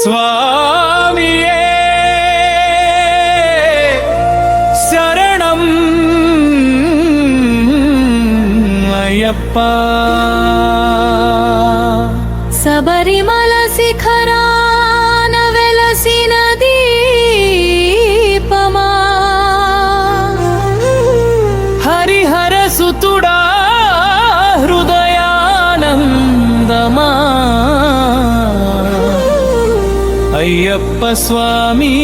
స్వామియే శరణం అయ్యప్ప. శబరిమల శిఖరాన వెలసిన దీపమా, హరిహర సుతుడా హృదయానందమా, అయ్యప్ప స్వామి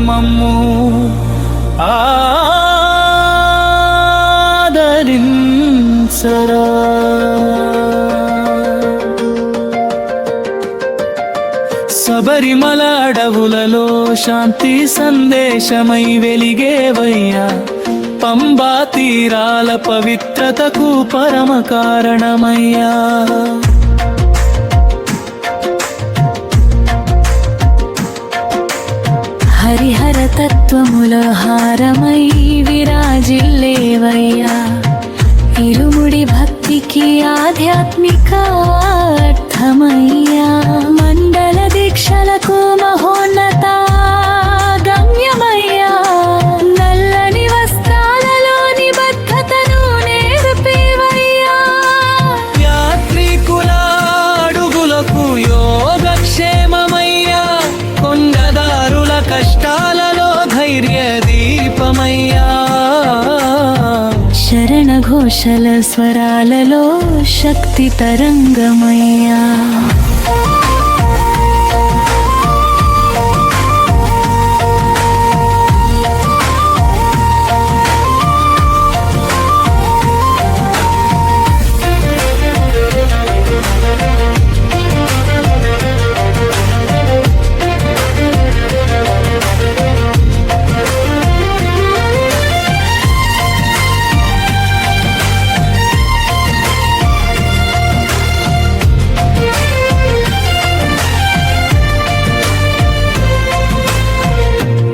మమ్ము ఆదరించరా. శబరిమల అడవులలో శాంతి సందేశమై వెలిగేవయ్యా, పంబా తీరాల పవిత్రతకు పరమ కారణమయ్యా. హరిహర తత్వముల హారమై విరాజిల్లేవయ్యా, ఇరుముడి భక్తికి ఆధ్యాత్మిక అర్థమయ్యా. మండల దీక్షలకు మహోన్నత గమ్యమయ్యా, నల్లని వస్త్రాలలో నిబద్ధతను నేర్పేవయ్యా. యాత్రికుల అడుగులకు యోగక్షేమమయ్యా, కొండదారుల కష్టాలలో ధైర్య దీపమయ్యా. శరణ ఘోషల స్వరాలలో శక్తి తరంగమయ్యా.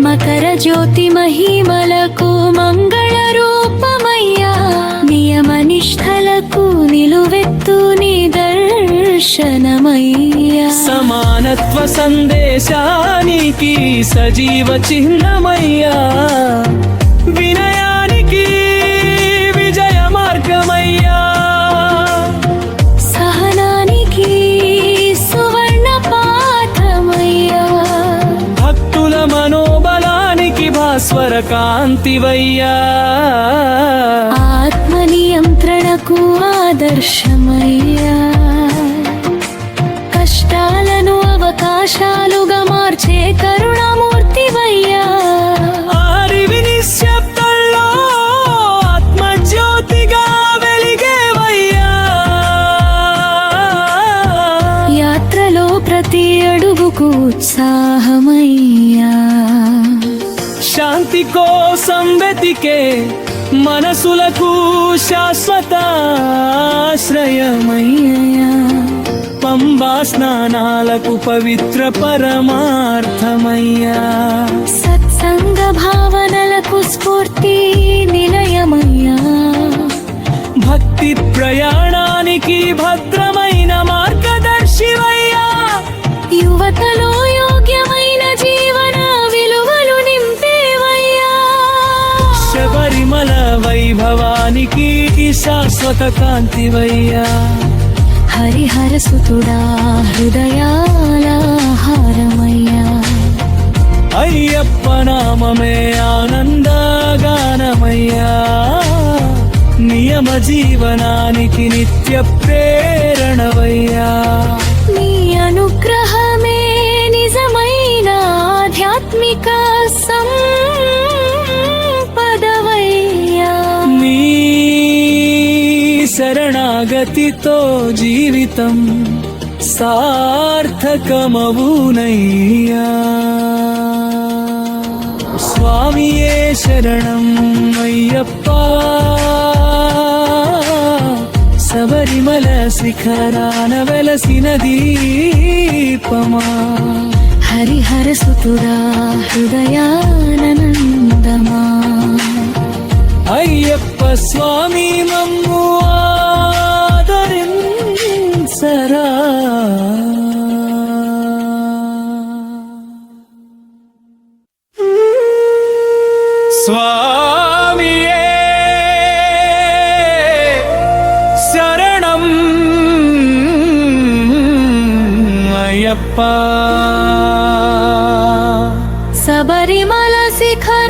మకర జ్యోతి మహిమలకు మంగళ రూపమయ్యా, నియమ నిష్ఠలకు నిలువెత్తు నిదర్శనమయ్యా. సమానత్వ సందేశానికి సజీవ చిహ్నమయ్యా, వినయానికి విజయ మార్గమయ్యా. సహనానికి సువర్ణ పాఠమయ్యా, భక్తుల మనోబలానికి భాస్వర కాంతివయ్యా. ఆత్మ నియంత్రణకు ఆదర్శమయ్యా, కష్టాలను అవకాశాలుగా మార్చే కరుణామూర్తివయ్యా. ఆరివి నిశ్శబ్దంలో ఆత్మజ్యోతిగా వెలిగేవయ్యా. యాత్రలో ప్రతి అడుగుకు ఉత్సాహమయ్యా, శాంతి కోసం వెతికే మనసులకు శాశ్వత ఆశ్రయమయ్యా. పంబా స్నానాలకు పవిత్ర పరమార్థమయ్యా. సత్సంగ భావనలకు స్ఫూర్తి నిలయమయ్యా. భక్తి ప్రయాణానికి భద్రమైన మార్గదర్శివయ్యా. యువతలో యోగ్యమైన జీవన విలువలు నింపేవయ్యా. శబరిమల వైభవానికి శాశ్వత కాంతివయ్యా. హరిహర సుతుడా హృదయాల హారమయ్యా, అయ్యప్ప నామమే ఆనందగానమయ్యా. నియమ జీవనానికి నిత్య ప్రేరణవయ్యా. నీ అనుగ్రహమే నిజమైన ఆధ్యాత్మిక సంపదవయ్యా. నీ శరణాగతితో జీవితం సార్థకమవునయ్యా. స్వామియే శరణం అయ్యప్ప. శబరిమల శిఖరాన వెలసిన దీపమా, హరిహర సుతుడా హృదయానందమా. అయ్యప్ప స్వామి మమ్ము ఆదరించరా. స్వామియే శరణం అయ్యప్ప. శబరిమల శిఖర